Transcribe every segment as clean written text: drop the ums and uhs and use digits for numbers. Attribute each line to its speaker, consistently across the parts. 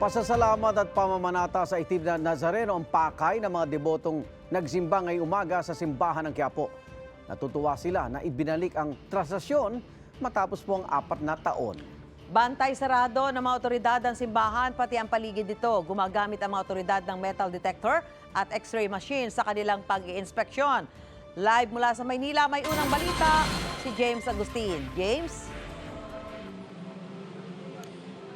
Speaker 1: Pasasalamat at pamamanata sa itim na Nazareno ang pakay ng mga debotong nagsimba ngayong umaga sa simbahan ng Quiapo. Natutuwa sila na ibinalik ang translasyon matapos po ang 4 na taon.
Speaker 2: Bantay sarado ng mga otoridad ang simbahan pati ang paligid nito. Gumagamit ang mga otoridad ng metal detector at x-ray machine sa kanilang pag-iinspeksyon. Live mula sa Maynila, may unang balita si James Agustin. James?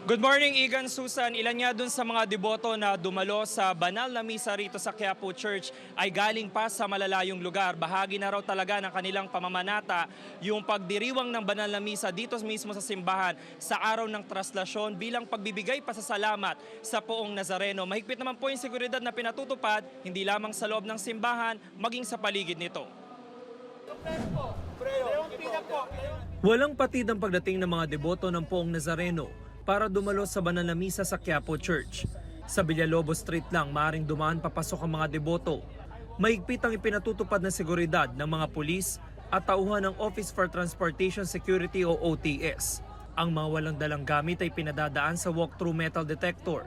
Speaker 3: Good morning, Igan, Susan. Ilan nga dun sa mga deboto na dumalo sa banal na misa rito sa Quiapo Church ay galing pa sa malalayong lugar. Bahagi na raw talaga ng kanilang pamamanata yung pagdiriwang ng banal na misa dito mismo sa simbahan sa araw ng traslasyon bilang pagbibigay pasasalamat sa Poong Nazareno. Mahigpit naman po yung seguridad na pinatutupad hindi lamang sa loob ng simbahan maging sa paligid nito. Walang patid ang pagdating ng mga deboto ng Poong Nazareno para dumalo sa banal na misa sa Quiapo Church. Sa Villalobos Street lang maaaring dumaan papasok ang mga deboto. Mahigpit ang ipinatutupad na seguridad ng mga pulis at tauhan ng Office for Transportation Security o OTS. Ang mga walang dalang gamit ay pinadadaan sa walk-through metal detector.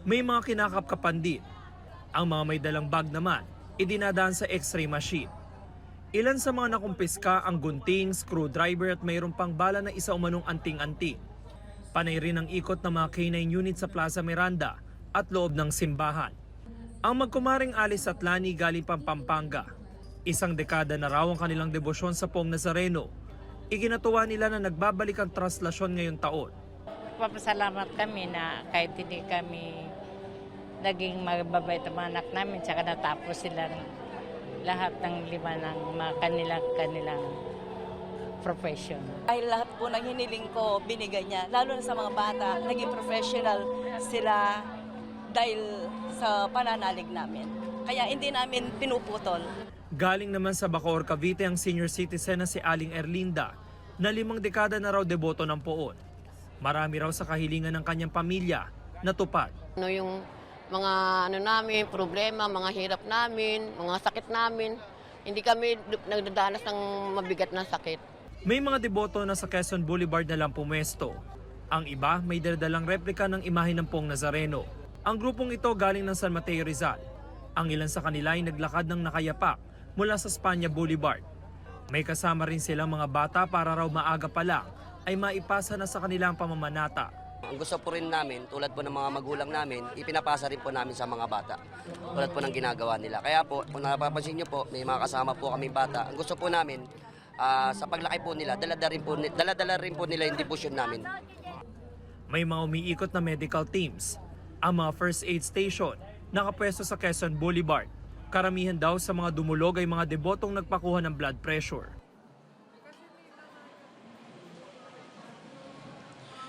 Speaker 3: May mga kinakapkapan din. Ang mga may dalang bag naman, idinadaan sa x-ray machine. Ilan sa mga nakumpiska ang gunting, screwdriver at mayroon pang bala na isa umanong anting-anting. Panay rin ang ikot ng mga K9 unit sa Plaza Miranda at loob ng simbahan. Ang magkumaring Alice at Lani galing Pampanga. Isang dekada na raw ang kanilang debosyon sa Poong Nazareno. Iginatuwa nila na nagbabalik ang traslasyon ngayong taon.
Speaker 4: Papasalamat kami na kahit hindi kami naging mababait ang mga anak namin, tsaka natapos sila lahat ng 5 ng mga kanilang profession.
Speaker 5: Ay lahat po ng hiniling ko, binigay niya. Lalo na sa mga bata, naging professional sila dahil sa pananalig namin. Kaya hindi namin pinuputol.
Speaker 3: Galing naman sa Bacoor, Cavite ang senior citizen na si Aling Erlinda na 5 dekada na raw deboto ng Poon. Marami raw sa kahilingan ng kanyang pamilya natupad.
Speaker 6: Yung mga namin, problema, mga hirap namin, mga sakit namin, hindi kami nagdadanas ng mabigat na sakit.
Speaker 3: May mga deboto na sa Quezon Boulevard na lang pumesto. Ang iba may daladalang replika ng imahe ng Poong Nazareno. Ang grupong ito galing ng San Mateo Rizal. Ang ilan sa kanila ay naglakad ng nakayapak mula sa Espanya Boulevard. May kasama rin silang mga bata para raw maaga pa lang ay maipasa na sa kanilang pamamanata.
Speaker 7: Ang gusto po rin namin, tulad po ng mga magulang namin, ipinapasa rin po namin sa mga bata. Tulad po ng ginagawa nila. Kaya po, kung napapansin nyo po, may mga kasama po kami bata. Ang gusto po namin, sa paglaki po nila, dala-dala rin po nila yung debosyon namin.
Speaker 3: May mga umiikot na medical teams. Ang mga first aid station nakapwesto sa Quezon Boulevard. Karamihan daw sa mga dumulog ay mga debotong nagpakuha ng blood pressure.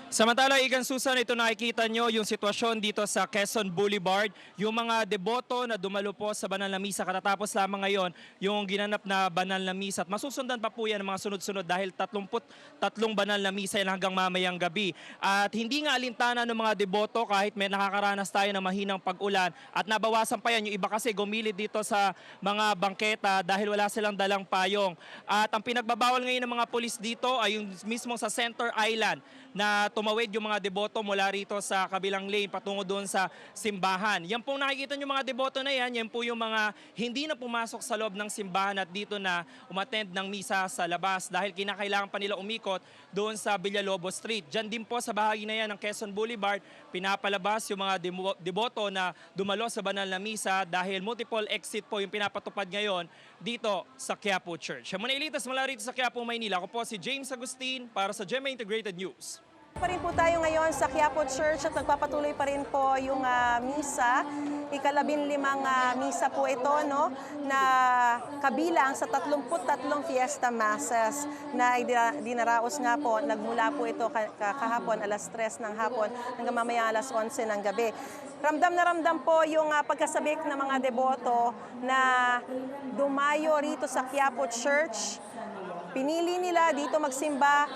Speaker 3: Samantala, Igan, Susan, ito nakikita nyo yung sitwasyon dito sa Quezon Boulevard. Yung mga deboto na dumalo po sa banal na misa katatapos lamang ngayon yung ginanap na banal na misa. At masusundan pa po yan ng mga sunod-sunod dahil 33 banal na misa yan hanggang mamayang gabi. At hindi nga alintana ng mga deboto kahit may nakakaranas tayo ng mahinang pag-ulan. At nabawasan pa yan yung iba kasi gumilid dito sa mga bangketa dahil wala silang dalang payong. At ang pinagbabawal ngayon ng mga pulis dito ay yung mismo sa Center Island na tumawid yung mga deboto mula rito sa kabilang lane patungo doon sa simbahan. Yan pong nakikita nyo mga deboto na yan po yung mga hindi na pumasok sa loob ng simbahan at dito na umattend ng misa sa labas dahil kinakailangan pa nila umikot doon sa Villalobos Street. Diyan din po sa bahagi na yan ng Quezon Boulevard, pinapalabas yung mga deboto na dumalo sa banal na misa dahil multiple exit po yung pinapatupad ngayon dito sa Quiapo Church. Muna ilitas mula rito sa Quiapo, Maynila. Ako po si James Agustin para sa GMA Integrated News.
Speaker 8: Pa rin po tayo ngayon sa Quiapo Church at nagpapatuloy pa rin po yung misa. Ika-15 misa po ito, no, na kabilang sa 33 Fiesta Masses na dinaraos nga po. Nagmula po ito kahapon alas 3 ng hapon hanggang mamaya alas 11 ng gabi. Ramdam na ramdam po yung pagkasabik ng mga deboto na dumayo rito sa Quiapo Church. Pinili nila dito magsimba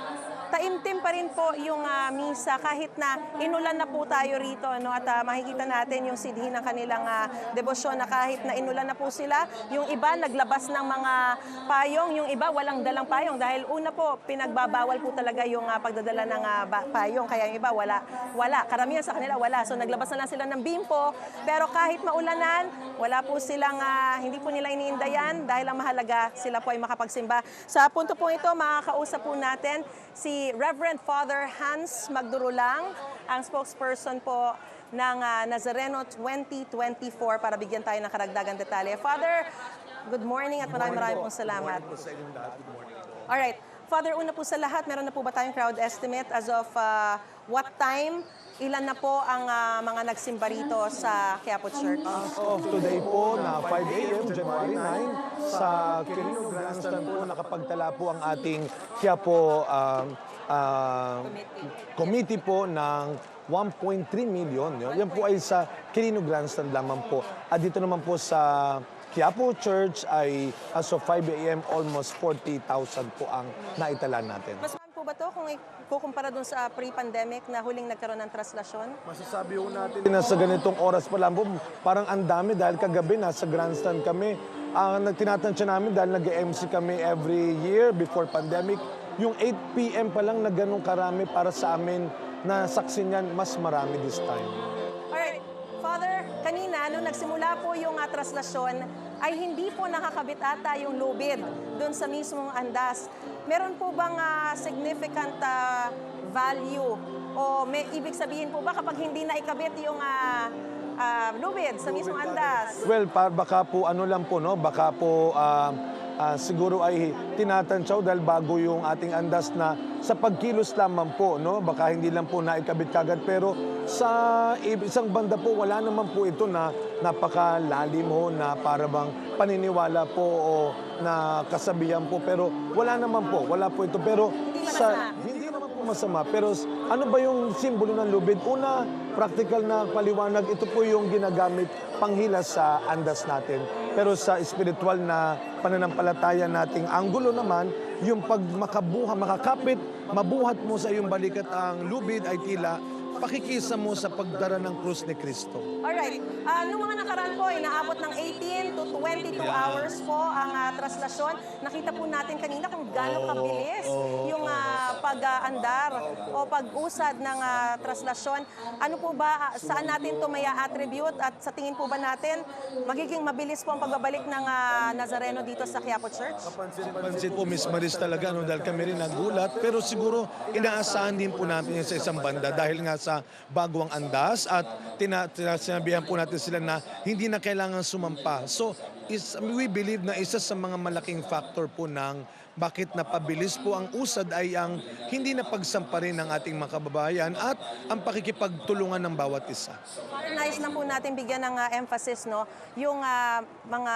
Speaker 8: taimtim pa rin po yung misa kahit na inulan na po tayo rito, no? At makikita natin yung sidhi ng kanilang debosyon na kahit na inulan na po sila, yung iba naglabas ng mga payong, yung iba walang dalang payong dahil una po pinagbabawal po talaga yung pagdadala ng payong, kaya yung iba wala. Karamihan sa kanila wala. So naglabas na lang sila ng bimpo, pero kahit maulanan, wala po silang, hindi po nila iniindayan dahil ang mahalaga sila po ay makapagsimba. Sa punto po ito, makakausap po natin si Reverend Father Hans Magdurulang, ang spokesperson po ng Nazareno 2024 para bigyan tayo ng karagdagang detalye. Father, good morning at maraming pong salamat. Alright. Father, una po sa lahat, meron na po ba tayong crowd estimate as of what time? Ilan na po ang mga nagsimba rito sa Quiapo Church?
Speaker 9: As of today po na 5 a.m. January 9 sa Quirino Grandstand po nakapagtala po ang ating Quiapo committee po ng 1.3 million. Yan po ay sa Quirino Grandstand lamang po. At dito naman po sa Quiapo Church ay as of 5 a.m. almost 40,000 po ang naitala natin.
Speaker 8: Mas mahal po ba ito kung ikukumpara dun sa pre-pandemic na huling nagkaroon ng traslasyon?
Speaker 9: Masasabi ho natin na sa ganitong oras pa lang po, parang ang dami dahil kagabi nasa grandstand kami. Tinatansya namin dahil nag-MC kami every year before pandemic. Yung 8 p.m. pa lang na ganun karami para sa amin na saksi niyan, mas marami this time.
Speaker 8: Alright. Father, kanina nung nagsimula po yung traslasyon ay hindi po nakakabit ata yung lubid doon sa mismong andas. Meron po bang significant value o may ibig sabihin po ba kapag hindi na ikabit yung lubid sa mismong andas?
Speaker 9: Well, baka po ano lang po, no? Baka po siguro ay tinatantsaw dahil bago yung ating andas na sa pagkilos lamang po, no? Baka hindi lang po naikabit kagad, pero sa isang banda po wala naman po ito na napakalalim ho na para bang paniniwala po o na kasabihan po, pero wala po ito, pero hindi naman po masama, pero ano ba yung simbolo ng lubid? Una, practical na paliwanag, ito po yung ginagamit panghilas sa andas natin. Pero sa spiritual na pananampalataya nating anggulo naman, yung pag makakapit, mabuhat mo sa iyong balikat ang lubid ay tila pakikisa mo sa pagdara ng krus ni Kristo.
Speaker 8: Alright. Noong mga nakaraan po, inaabot ng 18 to 22 hours po ang traslasyon. Nakita po natin kanina kung gaano kabilis yung pag-andar o pag-usad ng traslasyon. Ano po ba, saan natin ito may attribute at sa tingin po ba natin magiging mabilis po ang pagbabalik ng Nazareno dito sa Quiapo Church?
Speaker 9: Pansin po, Miss Maris talaga, no, dahil kami rin nagulat. Pero siguro, inaasahan din po natin yan sa isang banda dahil nga sa bagong andas at sinabihan po natin sila na hindi na kailangan sumampa. So, we believe na isa sa mga malaking factor po ng bakit napabilis po ang usad ay ang hindi na pagsampa rin ng ating mga kababayan at ang pakikipagtulungan ng bawat isa.
Speaker 8: Nais na po natin bigyan ng emphasis, no, yung mga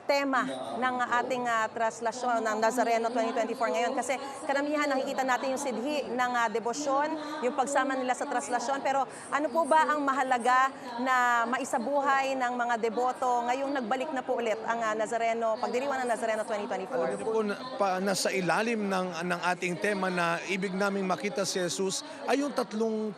Speaker 8: tema ng ating traslasyon ng Nazareno 2024 ngayon. Kasi karamihan nakikita natin yung sidhi ng debosyon, yung pagsama nila sa traslasyon. Pero ano po ba ang mahalaga na maisabuhay ng mga deboto ngayong nagbalik na po ulit ang Nazareno, pagdiriwang ng Nazareno 2024?
Speaker 9: Po, nasa ilalim ng ating tema na ibig naming makita si Jesus ay yung 3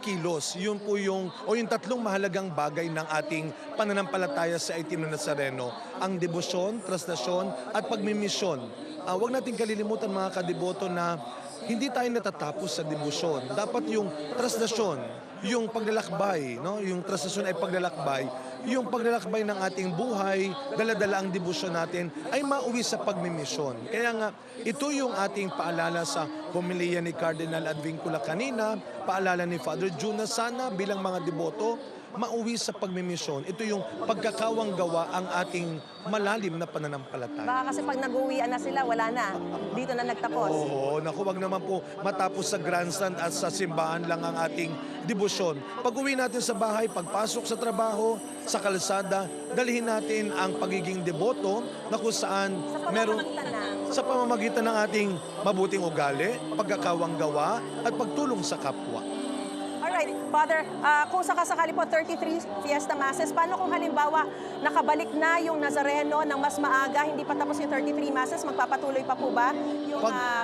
Speaker 9: kilos. Yun po yung tatlong mahalagang bagay ng ating pananampalataya sa itim na Nazareno. Ang debosyon, traslasyon at pagmimisyon. Huwag natin kalilimutan mga kadeboto na hindi tayo natatapos sa debosyon. Dapat yung traslasyon, yung paglalakbay, no? Yung traslasyon ay paglalakbay. Yung paglalakbay ng ating buhay, dala-dala ang debosyon natin, ay mauwi sa pagmimisyon. Kaya nga, ito yung ating paalala sa homilya ni Cardinal Advincula kanina, paalala ni Father June na sana bilang mga deboto, mauwi sa pagmimisyon. Ito yung pagkakawang gawa ang ating malalim na pananampalataya.
Speaker 8: Baka kasi pag nag-uwian na sila, wala na. Dito na nagtapos.
Speaker 9: Oo, naku, wag naman po matapos sa grandstand at sa simbahan lang ang ating debosyon. Pag uwi natin sa bahay, pagpasok sa trabaho, sa kalsada, dalhin natin ang pagiging deboto na kung saan meron sa pamamagitan ng ating mabuting ugali, pagkakawang gawa at pagtulong sa kapwa.
Speaker 8: Alright, Father, kung sakasakali po 33 Fiesta Masses, paano kung halimbawa nakabalik na yung Nazareno ng mas maaga, hindi pa tapos yung 33 Masses, magpapatuloy pa po ba yung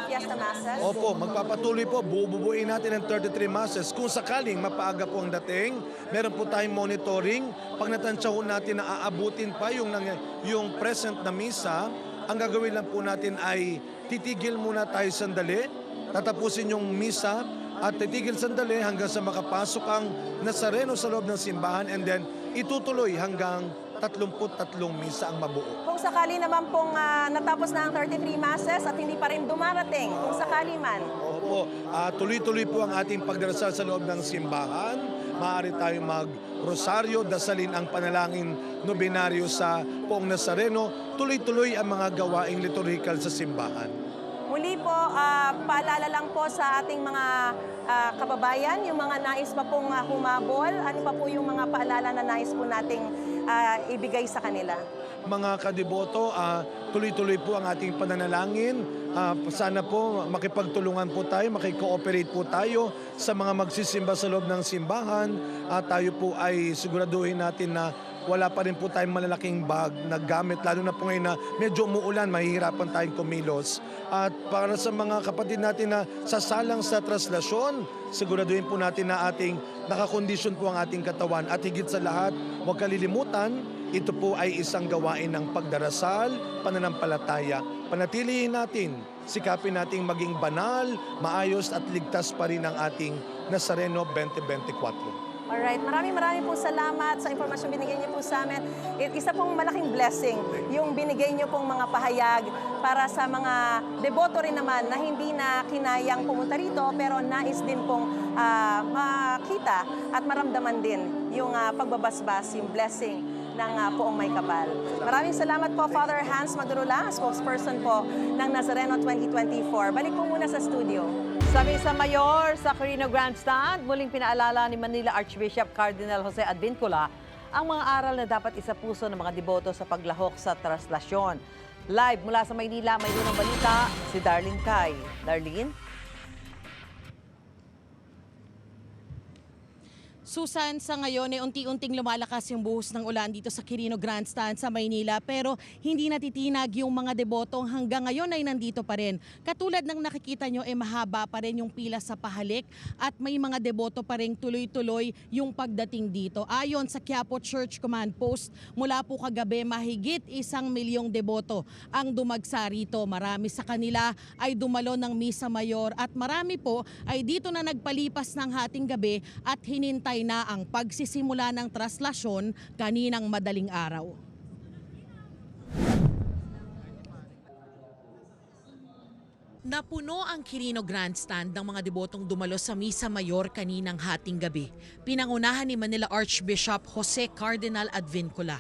Speaker 8: Fiesta Masses?
Speaker 9: Opo, magpapatuloy po. Bububuin natin ang 33 masses. Kung sakaling mapaaga po ang dating, meron po tayong monitoring. Pag natansya ho natin na aabutin pa yung present na misa, ang gagawin lang po natin ay titigil muna tayo sandali, tatapusin yung misa, at titigil sandali hanggang sa makapasok ang Nazareno sa loob ng simbahan, and then itutuloy hanggang 33 misa ang mabuo.
Speaker 8: Kung sakali naman pong natapos na ang 33 Masses at hindi pa rin dumarating, kung sakali man.
Speaker 9: Opo, tuloy-tuloy po ang ating pagdarasal sa loob ng simbahan. Maaari tayong mag-rosaryo, dasalin ang panalangin nobinaryo sa Poong Nazareno. Tuloy-tuloy ang mga gawaing liturgical sa simbahan.
Speaker 8: Muli po, paalala lang po sa ating mga kababayan, yung mga nais pa pong humabol, ano pa po yung mga paalala na nais po nating ibigay sa kanila?
Speaker 9: Mga kadiboto, tuloy-tuloy po ang ating pananalangin. Sana po makipagtulungan po tayo, makikooperate po tayo sa mga magsisimba sa loob ng simbahan. Tayo po ay siguraduhin natin na wala pa rin po tayong malalaking bag na gamit, lalo na po ngayon na medyo umuulan, mahihirapan tayong kumilos. At para sa mga kapatid natin na sasalang sa traslasyon, siguraduhin po natin na ating nakakondisyon po ang ating katawan. At higit sa lahat, huwag kalilimutan, ito po ay isang gawain ng pagdarasal, pananampalataya. Panatilihin natin, sikapin nating maging banal, maayos at ligtas pa rin ang ating Nazareno 2024.
Speaker 8: Alright, maraming po salamat sa impormasyon binigay niyo po sa amin. Isa pong malaking blessing yung binigay niyo pong mga pahayag para sa mga deboto rin naman na hindi na kinayang pumunta rito pero nais din pong makita at maramdaman din yung pagbabasbas, yung blessing ng Poong May Kapal. Maraming salamat po, Father Hans Madurula, spokesperson po ng Nazareno 2024. Balik po muna sa studio.
Speaker 2: Sa Misa Mayor sa Quirino Grandstand, muling pinaalala ni Manila Archbishop Cardinal Jose Advincula ang mga aral na dapat isapuso ng mga deboto sa paglahok sa traslasyon. Live mula sa Maynila, may unang balita si Darlene Kai. Darlene?
Speaker 10: Susan, sa ngayon ay unti-unting lumalakas yung buhos ng ulan dito sa Quirino Grandstand sa Maynila, pero hindi natitinag yung mga debotong hanggang ngayon ay nandito pa rin. Katulad ng nakikita nyo, mahaba pa rin yung pila sa pahalik at may mga deboto pa rin tuloy-tuloy yung pagdating dito. Ayon sa Quiapo Church Command Post, mula po kagabi mahigit 1 milyong deboto ang dumagsa rito. Marami sa kanila ay dumalo ng Misa Mayor at marami po ay dito na nagpalipas ng hating gabi at hinintay na ang pagsisimula ng traslasyon kaninang madaling araw. Napuno ang Quirino Grandstand ng mga debotong dumalo sa Misa Mayor kaninang hating gabi. Pinangunahan ni Manila Archbishop Jose Cardinal Advincula.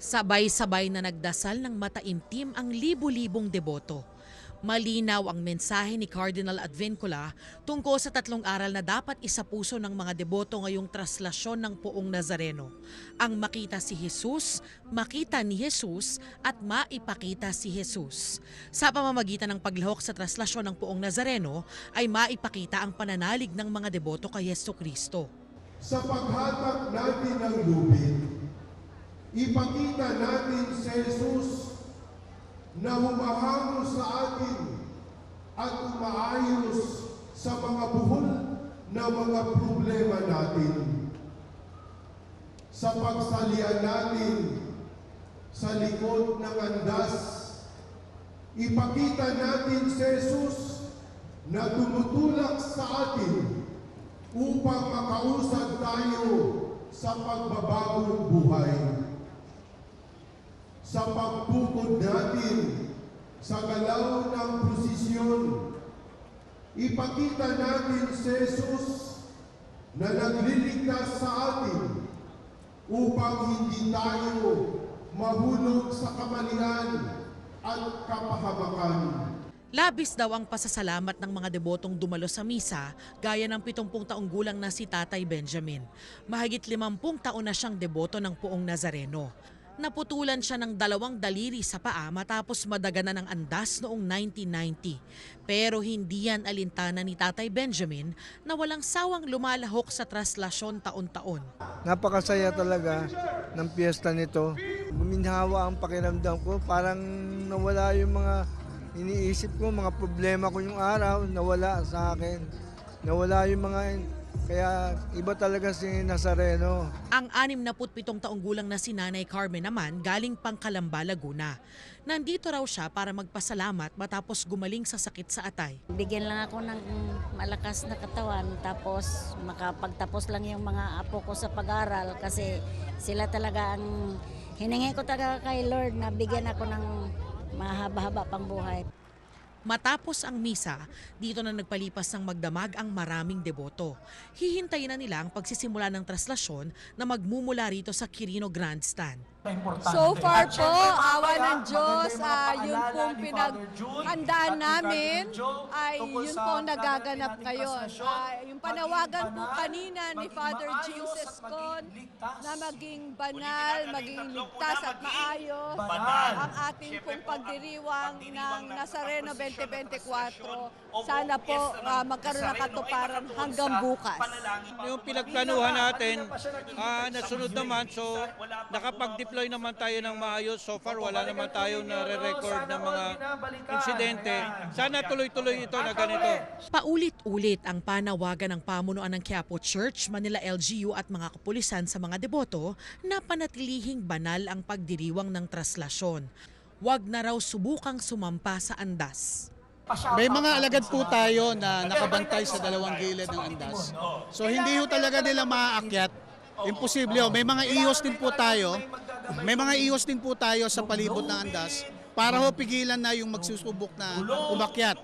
Speaker 10: Sabay-sabay na nagdasal ng mataimtim ang libu-libong deboto. Malinaw ang mensahe ni Cardinal Advincula tungkol sa 3 aral na dapat isapuso ng mga deboto ngayong traslasyon ng Poong Nazareno. Ang makita si Jesus, makita ni Jesus at maipakita si Jesus. Sa pamamagitan ng paglahok sa traslasyon ng Poong Nazareno ay maipakita ang pananalig ng mga deboto kay Jesucristo.
Speaker 11: Sa paghatak natin ng lubid, ipakita natin si Jesus na humahango sa atin at umaayos sa mga buhol na mga problema natin. Sa pagsalian natin sa likod ng andas, ipakita natin si Jesus na tumutulak sa atin upang makausad tayo sa pagbabagong buhay. Sa pagpupod natin sa galaw ng prosesyon, ipakita natin si Jesus na nagliligtas sa atin upang hindi tayo mahulog sa kamalian at kapahamakan.
Speaker 10: Labis daw ang pasasalamat ng mga debotong dumalo sa misa, gaya ng 70 taong gulang na si Tatay Benjamin. Mahigit 50 taon na siyang deboto ng Poong Nazareno. Naputulan siya ng 2 daliri sa paa matapos madaganan ng andas noong 1990. Pero hindi yan alintana ni Tatay Benjamin na walang sawang lumalahok sa traslasyon taon-taon.
Speaker 12: Napakasaya talaga ng piyesta nito. Guminhawa ang pakiramdam ko, parang nawala yung mga iniisip ko, mga problema ko yung araw, nawala sa akin. Nawala yung mga... Kaya iba talaga si Nazareno.
Speaker 10: Ang 67 taong gulang na si Nanay Carmen naman galing pang Calamba, Laguna. Nandito raw siya para magpasalamat matapos gumaling sa sakit sa atay.
Speaker 13: Bigyan lang ako ng malakas na katawan tapos makapagtapos lang yung mga apo ko sa pag-aral kasi sila talaga ang hiningi ko talaga kay Lord na bigyan ako ng mahaba-haba pang buhay.
Speaker 10: Matapos ang misa, dito na nagpalipas ng magdamag ang maraming deboto. Hihintayin na nila ang pagsisimula ng traslasyon na magmumula rito sa Quirino Grandstand.
Speaker 14: So far po, awa ng Diyos, yun pong pinaghandaan namin ay yun po nagaganap ngayon. Yung panawagan po kanina ni Father James Escon na maging banal, maging ligtas at maayos ang ating pong pagdiriwang ng Nazareno 2024. Sana po magkaroon ng katuparan hanggang bukas.
Speaker 15: Yung pinagplanuhan natin, nasunod naman, so nakapag-deploy naman tayo ng maayos. So far, wala naman tayo na-record ng mga insidente. Sana tuloy-tuloy ito na ganito.
Speaker 10: Paulit-ulit ang panawagan ng pamunuan ng Quiapo Church, Manila LGU at mga kapulisan sa mga deboto na panatilihing banal ang pagdiriwang ng traslasyon. Huwag na raw subukang sumampa sa andas.
Speaker 16: May mga alagad po tayo na nakabantay sa dalawang gilid ng andas. So hindi ho talaga nila maaakyat. Imposible. May mga ihos din po tayo. May mga ihos din po tayo sa palibot ng andas para ho pigilan na yung magsusubok na umakyat.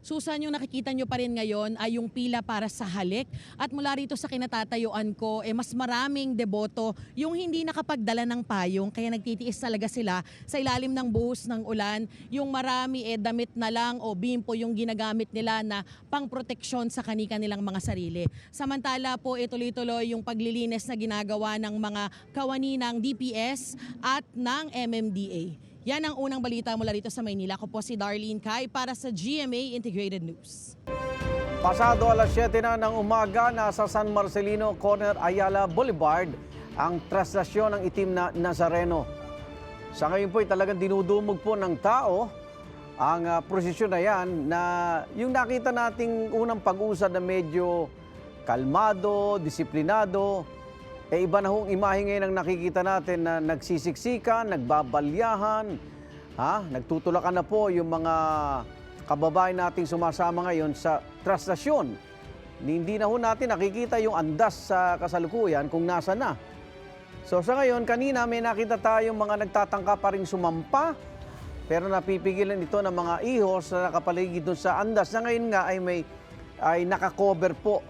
Speaker 10: Susan, yung nakikita nyo pa rin ngayon ay yung pila para sa halik. At mula rito sa kinatatayuan ko, mas maraming deboto yung hindi nakapagdala ng payong. Kaya nagtitiis talaga sila sa ilalim ng buhos ng ulan. Yung marami damit na lang o bimpo yung ginagamit nila na pangproteksyon sa kanilang mga sarili. Samantala po, tuloy-tuloy yung paglilinis na ginagawa ng mga kawani ng DPS at ng MMDA. Yan ang unang balita mula rito sa Maynila. Ako po si Darlene Kai para sa GMA Integrated News.
Speaker 1: Pasado alas 7 na ng umaga, nasa San Marcelino, Corner Ayala Boulevard, ang traslasyon ng itim na Nazareno. Sa ngayon po ay talagang dinudumog po ng tao ang prosesyon na yan na yung nakita nating unang pag-usad na medyo kalmado, disiplinado, iba na hong imahe ngayon ang nakikita natin na nagsisiksikan, nagbabalyahan, nagtutulakan na po yung mga kababayan nating sumasama ngayon sa traslasyon. Hindi na ho natin nakikita yung andas sa kasalukuyan kung nasa na. So sa ngayon, kanina may nakita tayong mga nagtatangka pa rin sumampa, pero napipigilan ito ng mga ihos na nakapaligid doon sa andas na ngayon nga ay nakakover po,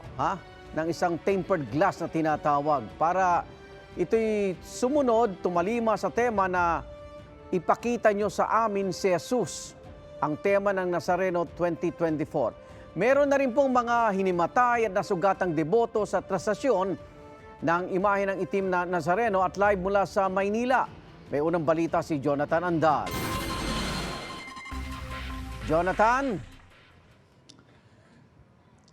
Speaker 1: ng isang tempered glass na tinatawag para ito'y sumunod, tumalima sa tema na ipakita nyo sa amin si Jesus, ang tema ng Nazareno 2024. Meron na rin pong mga hinimatay at nasugatang deboto sa traslasyon ng imahe ng itim na Nazareno at live mula sa Maynila. May unang balita si Jonathan Andal. Jonathan?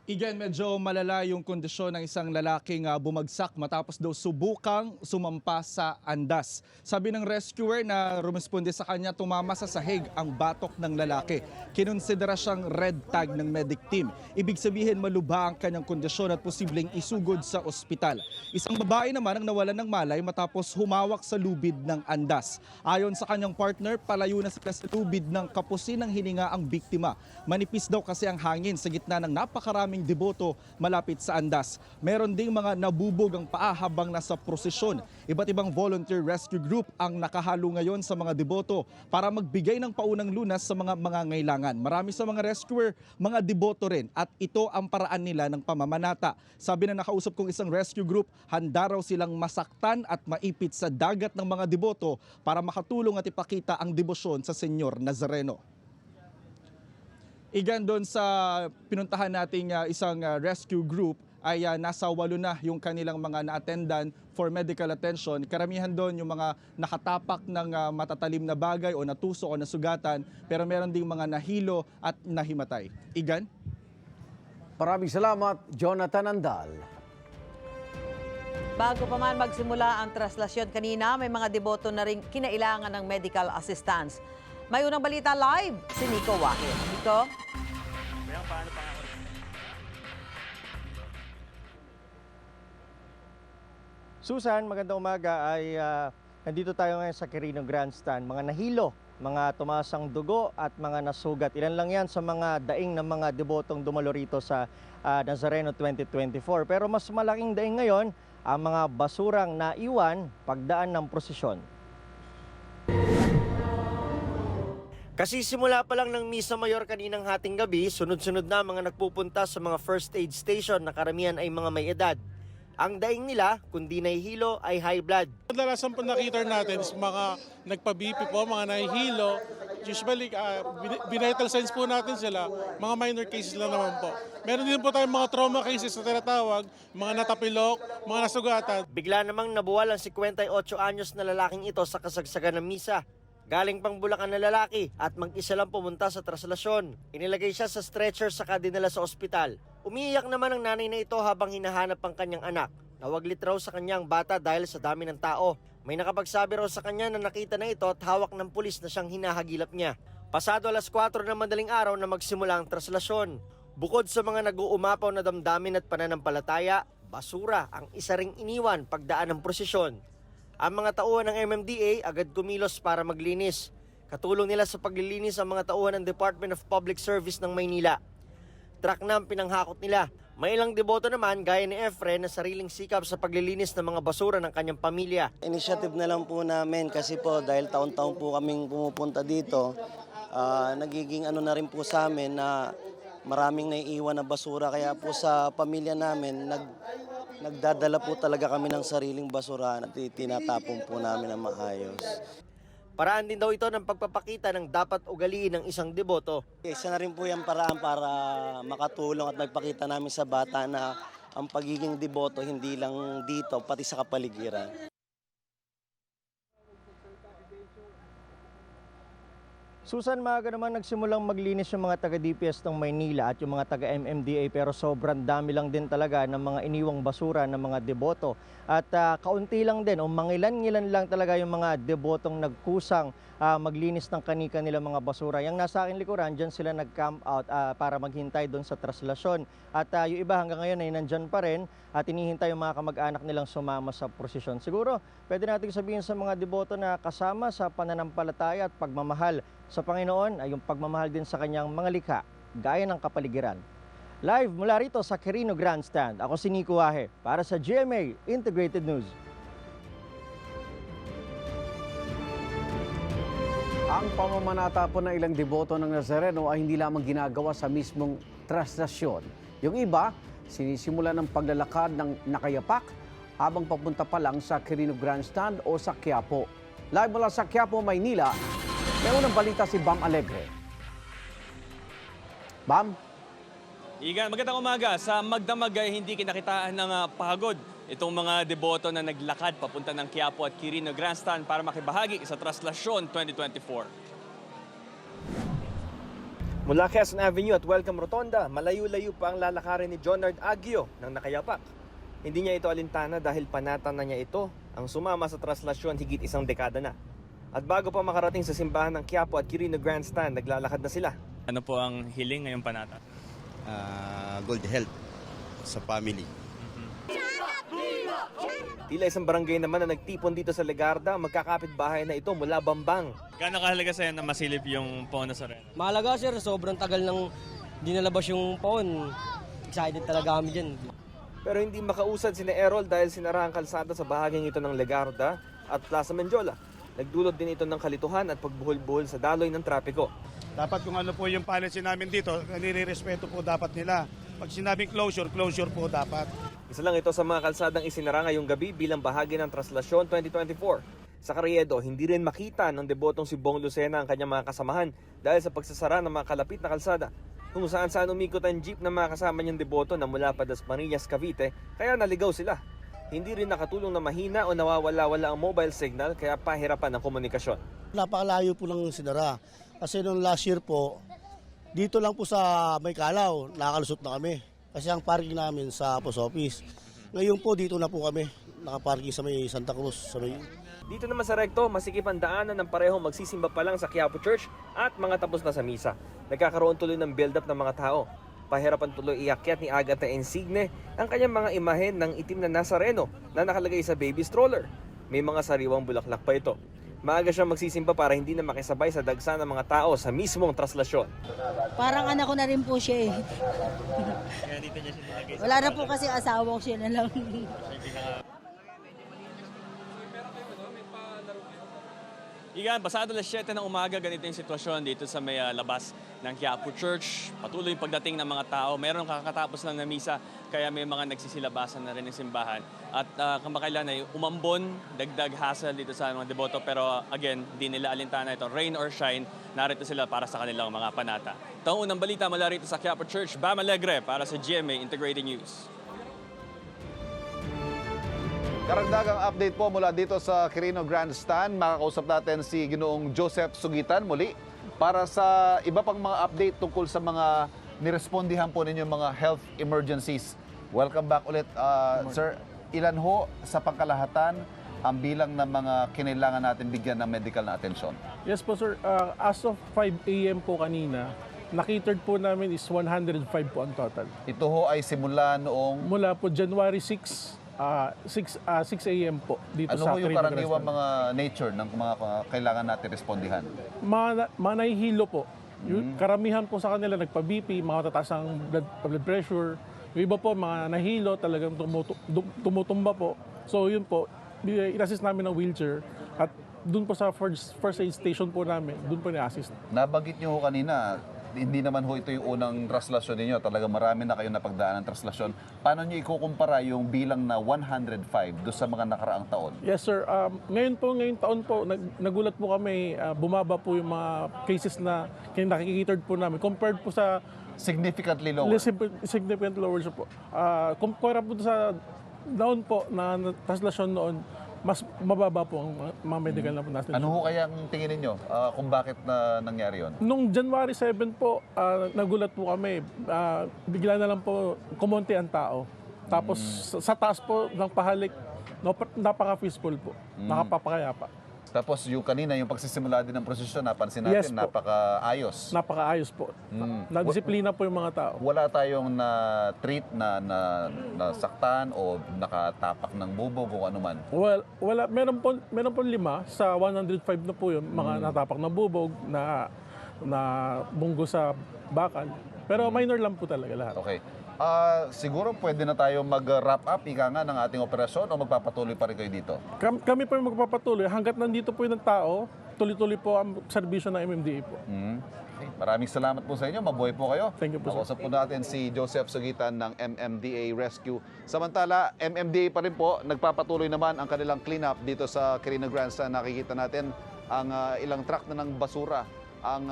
Speaker 17: Again, medyo malala yung kondisyon ng isang lalaking bumagsak matapos daw subukang sumampa sa andas. Sabi ng rescuer na rumesponde sa kanya, tumama sa sahig ang batok ng lalaki. Kinonsidera siyang red tag ng medic team. Ibig sabihin malubha ang kanyang kondisyon at posibleng isugod sa ospital. Isang babae naman ang nawalan ng malay matapos humawak sa lubid ng andas. Ayon sa kanyang partner, palayo na sila sa lubid ng kapusin ng hininga ang biktima. Manipis daw kasi ang hangin sa gitna ng napakaraming deboto malapit sa andas. Meron ding mga nabubog ang paa habang nasa prosesyon. Iba't ibang volunteer rescue group ang nakahalo ngayon sa mga deboto para magbigay ng paunang lunas sa mga mangangailangan. Marami sa mga rescuer, mga deboto rin at ito ang paraan nila ng pamamanata. Sabi na nakausap kong isang rescue group, handa raw silang masaktan at maipit sa dagat ng mga deboto para makatulong at ipakita ang debosyon sa Senyor Nazareno. Igan doon sa pinuntahan nating isang rescue group, ay nasa 8 na yung kanilang mga na-attendan for medical attention. Karamihan doon yung mga nakatapak ng matatalim na bagay o natusok o nasugatan, pero meron ding mga nahilo at nahimatay. Igan?
Speaker 1: Maraming salamat, Jonathan Andal.
Speaker 2: Bago pa man magsimula ang traslasyon kanina, may mga deboto na rin kinailangan ng medical assistance. May unang balita live, si Nico Wahid. Nico?
Speaker 18: Susan, magandang umaga. Nandito tayo ngayon sa Quirino Grandstand. Mga nahilo, mga tumasang dugo at mga nasugat. Ilan lang yan sa mga daing ng mga debotong dumalo rito sa Nazareno 2024. Pero mas malaking daing ngayon ang mga basurang naiwan pagdaan ng prosesyon. Kasi simula pa lang ng Misa Mayor kaninang hating gabi, sunod-sunod na mga nagpupunta sa mga first aid station na karamihan ay mga may edad. Ang daing nila, kundi nahihilo, ay high blood.
Speaker 19: Kadalasan po nakita natin is mga nagpa-BP po, mga nahihilo. Usually, binital signs po natin sila, mga minor cases lang naman po. Meron din po tayong mga trauma cases na tinatawag, mga natapilok, mga nasugatan.
Speaker 18: Bigla namang nabuwal ang 58 anyos na lalaking ito sa kasagsagan ng misa. Galing pang Bulacan na lalaki at mag-isa lang pumunta sa traslasyon. Inilagay siya sa stretcher saka dinala sa ospital. Umiiyak naman ang nanay na ito habang hinahanap ang kanyang anak. Nawaglit raw sa kanyang bata dahil sa dami ng tao. May nakapagsabi raw sa kanya na nakita na ito at hawak ng pulis na siyang hinahagilap niya. Pasado alas 4 ng madaling araw na magsimula ang traslasyon. Bukod sa mga nag-uumapaw na damdamin at pananampalataya, basura ang isa ring iniwan pagdaan ng prosesyon. Ang mga tauhan ng MMDA agad kumilos para maglinis. Katulong nila sa paglilinis ang mga tauhan ng Department of Public Service ng Maynila. Truck na ang pinanghakot nila. May ilang deboto naman gaya ni Efren na sariling sikap sa paglilinis ng mga basura ng kanyang pamilya.
Speaker 20: Initiative na lang po namin kasi po dahil taon-taon po kaming pumupunta dito, nagiging na rin po sa amin na maraming naiiwan na basura. Kaya po sa pamilya namin, nagdadala po talaga kami ng sariling basura at tinatapon po namin na maayos.
Speaker 18: Paraan din daw ito ng pagpapakita ng dapat ugaliin ng isang deboto.
Speaker 20: Isa na rin po yung paraan para makatulong at magpakita namin sa bata na ang pagiging deboto hindi lang dito, pati sa kapaligiran.
Speaker 18: Susan, maaga naman nagsimulang maglinis yung mga taga-DPS ng Maynila at yung mga taga-MMDA pero sobrang dami lang din talaga ng mga iniwang basura ng mga deboto. At kaunti lang din o mangilan-ngilan lang talaga yung mga debotong nagkusang maglinis ng kani-kanilang mga basura. Yung nasa akin likuran, dyan sila nag-camp out para maghintay doon sa traslasyon. At yung iba hanggang ngayon ay nandyan pa rin at inihintay yung mga kamag-anak nilang sumama sa prosesyon. Siguro, pwede natin sabihin sa mga deboto na kasama sa pananampalataya at pagmamahal sa Panginoon ay yung pagmamahal din sa kanyang mga likha, gaya ng kapaligiran. Live mula rito sa Quirino Grandstand, ako si Nico Wahid para sa GMA Integrated News.
Speaker 1: Ang pamamanata po ng ilang deboto ng Nazareno ay hindi lamang ginagawa sa mismong traslasyon. Yung iba, sinisimula ng paglalakad ng nakayapak habang papunta pa lang sa Quirino Grandstand o sa Quiapo. Live mula sa Quiapo, Maynila, may unang balita si Bam Alegre. Bam?
Speaker 21: Igan, magandang umaga. Sa Magdamag ay hindi kinakitaan ng pagod itong mga deboto na naglakad papunta ng Quiapo at Quirino Grandstand para makibahagi sa Traslasyon 2024.
Speaker 22: Mula Quezon Avenue at Welcome Rotonda, malayo-layo pa ang lalakarin ni Jonard Aguio ng nakayapak. Hindi niya ito alintana dahil panatan na niya ito ang sumama sa Traslasyon higit isang dekada na. At bago pa makarating sa simbahan ng Quiapo at Quirino Grandstand, naglalakad na sila.
Speaker 21: Ano po ang hiling ngayong panata?
Speaker 23: Good health sa family.
Speaker 22: Tila isang barangay naman na nagtipon dito sa Legarda, magkakapit bahay na ito mula Bambang.
Speaker 21: Gaano kahalaga sa'yo na masilip yung Pao Nazareno?
Speaker 24: Mahalaga sir, sobrang tagal nang di nalabas yung Paon. Excited talaga kami dyan.
Speaker 22: Pero hindi makausad sina Errol dahil sinara ang kalsada sa bahaging ito ng Legarda at Plaza Menjola. Nagdulot din ito ng kalituhan at pagbuhol-buhol sa daloy ng trapiko.
Speaker 25: Dapat kung ano po yung policy namin dito, nire-respeto po dapat nila. Pag sinabing closure, closure po dapat.
Speaker 22: Isa lang ito sa mga kalsadang isinara ngayong gabi bilang bahagi ng Traslasyon 2024. Sa Carriedo, hindi rin makita ng debotong si Bong Lucena ang kanyang mga kasamahan dahil sa pagsasara ng mga kalapit na kalsada. kung saan umikot ang jeep na mga kasama niyang deboto na mula pa Dasmariñas, Cavite, kaya naligaw sila. Hindi rin nakatulong na mahina o nawawala-wala ang mobile signal kaya pahirapan ang komunikasyon.
Speaker 3: Napakalayo po ng sinara. Kasi noong last year po, dito lang po sa May Kalaw, nakalusot na kami. Kasi ang parking namin sa post office. Ngayon po dito na po kami, nakaparking sa may Santa Cruz.
Speaker 22: Dito naman sa Recto, masikip ang daanan ng parehong magsisimba pa lang sa Quiapo Church at mga tapos na sa misa. Nagkakaroon tuloy ng build-up ng mga tao. Pahirapan tuloy iakyat ni Agatha Insigne ang kanyang mga imahen ng itim na Nazareno na nakalagay sa baby stroller. May mga sariwang bulaklak pa ito. Maaga siyang magsisimba para hindi na makisabay sa dagsa ng mga tao sa mismong traslasyon.
Speaker 13: Parang anak ko na rin po siya eh. Wala na po kasi asawa ko, siya na lang.
Speaker 21: Igan, pasado alas 7 ng umaga, ganito yung sitwasyon dito sa may labas ng Quiapo Church. Patuloy yung pagdating ng mga tao. Meron kakatapos lang na misa, kaya may mga nagsisilabasan na rin ng simbahan. At kamakailan ay umambon, dagdag hassle dito sa mga deboto. Pero again, di nila alintana ito. Rain or shine, narito sila para sa kanilang mga panata. Ito ang unang balita mula rito sa Quiapo Church. Bam Alegre para sa GMA Integrated News.
Speaker 4: Karagdagang update po mula dito sa Quirino Grandstand. Makakausap natin si Ginoong Joseph Sugitan muli para sa iba pang mga update tungkol sa mga nirespondihan po ninyo mga health emergencies. Welcome back ulit, sir. Ilan ho sa pangkalahatan ang bilang ng mga kinailangan natin bigyan ng medical na atensyon?
Speaker 19: Yes po sir, as of 5 a.m. po kanina, na-catered po namin is 105 po ang total.
Speaker 4: Ito ho ay simula noong?
Speaker 19: Mula po January 6 a.m. po dito
Speaker 4: ano
Speaker 19: sa
Speaker 4: yung
Speaker 19: Quirino
Speaker 4: karaniwang
Speaker 19: Grandstand.
Speaker 4: mga nature ng mga kailangan natin respondihan?
Speaker 19: Mga nahihilo po. Yung karamihan po sa kanila nagpa-BP, mga tataas ang blood pressure. Yung iba po, mga nahilo, talagang tumutumba po. So yun po, in-assist namin ng wheelchair at dun po sa first aid station po namin, dun po ni-assist.
Speaker 4: Nabanggit niyo ho kanina, hindi naman ho ito yung unang traslasyon ninyo. Talaga marami na kayong napagdaan ng traslasyon. Paano niyo ikukumpara yung bilang na 105 doon sa mga nakaraang taon?
Speaker 19: Yes sir, ngayong taon po, nagulat po kami, bumaba po yung mga cases na nakikitard po namin compared po sa
Speaker 4: significantly lower.
Speaker 19: Significantly lower siya po. Kumpara po sa noon po na traslasyon noon, mas mababa po ang mga medical na natin.
Speaker 4: Ano ho kaya ang tingin ninyo kung bakit na nangyari yon?
Speaker 19: Nung January 7 po, nagulat po kami. Bigla na lang po kumonti ang tao. Tapos sa taas po ng pahalik, napaka-peaceful po. Nakapapakayapa.
Speaker 4: Tapos yung kanina, yung pagsisimula din ng prosesyon, napansin natin,
Speaker 19: Yes po.
Speaker 4: napaka-ayos.
Speaker 19: Napaka-ayos po. Nadisiplina po yung mga tao.
Speaker 4: Wala tayong na-treat na nasaktan o nakatapak ng bubog o anuman?
Speaker 19: Well, wala. Meron po 5 sa 105 na po yun. Mga natapak na bubog, na bunggo sa bakal. Pero minor lang po talaga lahat.
Speaker 4: Okay. Siguro pwede na tayo mag-wrap up ika nga ng ating operasyon o magpapatuloy pa rin kayo dito?
Speaker 19: Kami po yung magpapatuloy. Hanggat nandito po yung tao, tuloy-tuloy po ang serbisyo ng MMDA po.
Speaker 4: Okay. Maraming salamat po sa inyo. Mabuhay po kayo.
Speaker 19: Thank you po, sir.
Speaker 4: Nakausap po natin si Joseph Sugitan ng MMDA Rescue. Samantala, MMDA pa rin po, nagpapatuloy naman ang kanilang cleanup dito sa Quirino Grandstand. Nakikita natin ang ilang truck na ng basura ang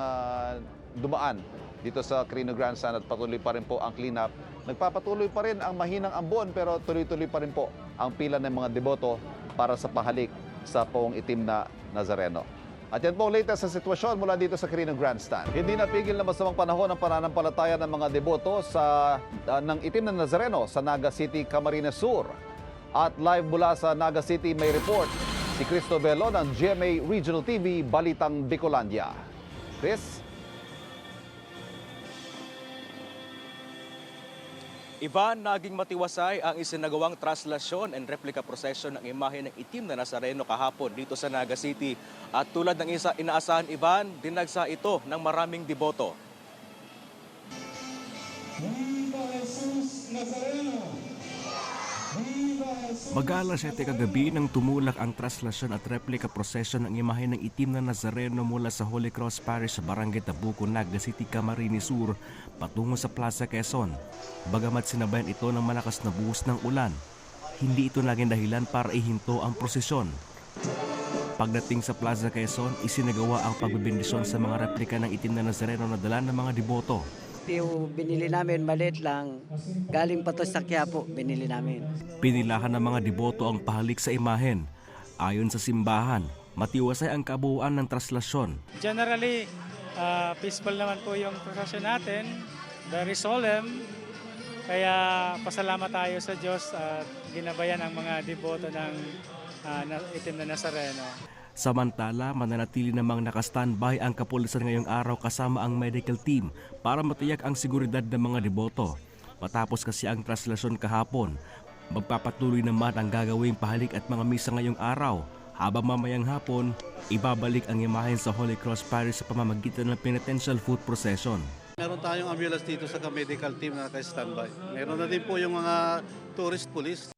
Speaker 4: dumaan dito sa Quirino Grandstand at patuloy pa rin po ang cleanup. Nagpapatuloy pa rin ang mahinang ambon pero tuloy-tuloy pa rin po ang pila ng mga deboto para sa pahalik sa poong itim na Nazareno. At yan po ang latest sa sitwasyon mula dito sa Quirino Grandstand. Hindi napigil na masamang panahon ang pananampalataya ng mga deboto ng itim na Nazareno sa Naga City, Camarines Sur. At live mula sa Naga City may report si Cristo Bello ng GMA Regional TV, Balitang Bicolandia. Chris?
Speaker 5: Iba, naging matiwasay ang isinagawang traslasyon and replica procession ng imahe ng itim na Nazareno kahapon dito sa Naga City. At tulad ng inaasahan, Ivan, dinagsa ito ng maraming deboto.
Speaker 6: Mag-alas 7 kagabi nang tumulak ang traslasyon at replica procession ng imahe ng itim na Nazareno mula sa Holy Cross Parish sa Barangay Tabuco, Naga City, Camarines Sur patungo sa Plaza Quezon. Bagamat sinabayan ito ng malakas na buhos ng ulan, hindi ito naging dahilan para ihinto ang prosesyon. Pagdating sa Plaza Quezon, isinagawa ang pagbibindisyon sa mga replika ng itim na Nazareno na dala ng mga deboto.
Speaker 7: Yung binili namin, maliit lang. Galing pa to sa Quiapo, binili namin.
Speaker 6: Pinilahan ng mga deboto ang pahalik sa imahen. Ayon sa simbahan, matiwasay ang kabuuan ng traslasyon.
Speaker 8: Generally, peaceful naman po yung prosesyon natin. Very solemn. Kaya pasalamat tayo sa Diyos at ginabayan ang mga deboto ng itim na Nazareno.
Speaker 6: Samantala, mananatili namang nakastandby ang kapulisan ngayong araw kasama ang medical team para matiyak ang seguridad ng mga deboto. Matapos kasi ang traslasyon kahapon, magpapatuloy naman ang gagawing pahalik at mga misa ngayong araw. Habang mamayang hapon, ibabalik ang imahen sa Holy Cross Parish sa pamamagitan ng penitential foot procession.
Speaker 9: Meron tayong ambulance dito sa medical team na naka-standby. Meron na din po yung mga tourist police.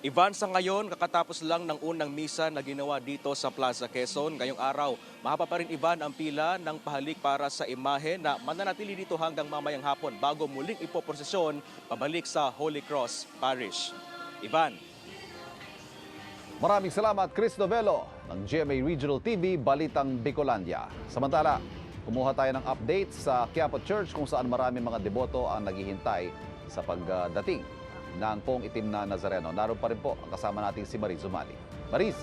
Speaker 5: Ivan, sa ngayon, kakatapos lang ng unang misa na ginawa dito sa Plaza Quezon. Ngayong araw, mahaba pa rin, Ivan, ang pila ng pahalik para sa imahe na mananatili dito hanggang mamayang hapon bago muling ipoprosesyon pabalik sa Holy Cross Parish. Ivan.
Speaker 4: Maraming salamat, Chris Novello ng GMA Regional TV, Balitang Bicolandia. Samantala, kumuha tayo ng update sa Quiapo Church kung saan maraming mga deboto ang naghihintay sa pagdating ng pong itim na Nazareno. Naroon pa rin po ang kasama nating si Mariz Zumali. Mariz!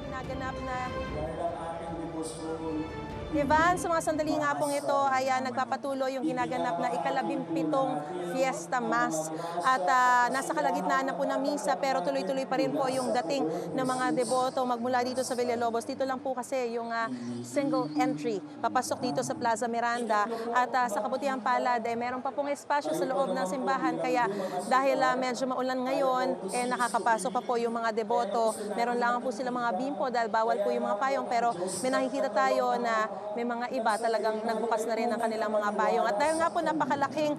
Speaker 11: Ginaganap na Ivan, sa mga sandali nga pong ito ay nagpapatuloy yung ginaganap na ika-17 Fiesta Mass at nasa kalagitnaan na po ng misa pero tuloy-tuloy pa rin po yung dating ng mga deboto magmula dito sa Villalobos. Dito lang po kasi yung single entry papasok dito sa Plaza Miranda at sa kabutihang palad meron pa pong espasyo sa loob ng simbahan kaya dahil medyo maulan ngayon nakakapasok pa po yung mga deboto. Meron lang po sila mga bimpo dahil bawal po yung mga payong pero may nakikita tayo na may mga iba talagang nagbukas na rin ang kanilang mga payong. At dahil nga po napakalaking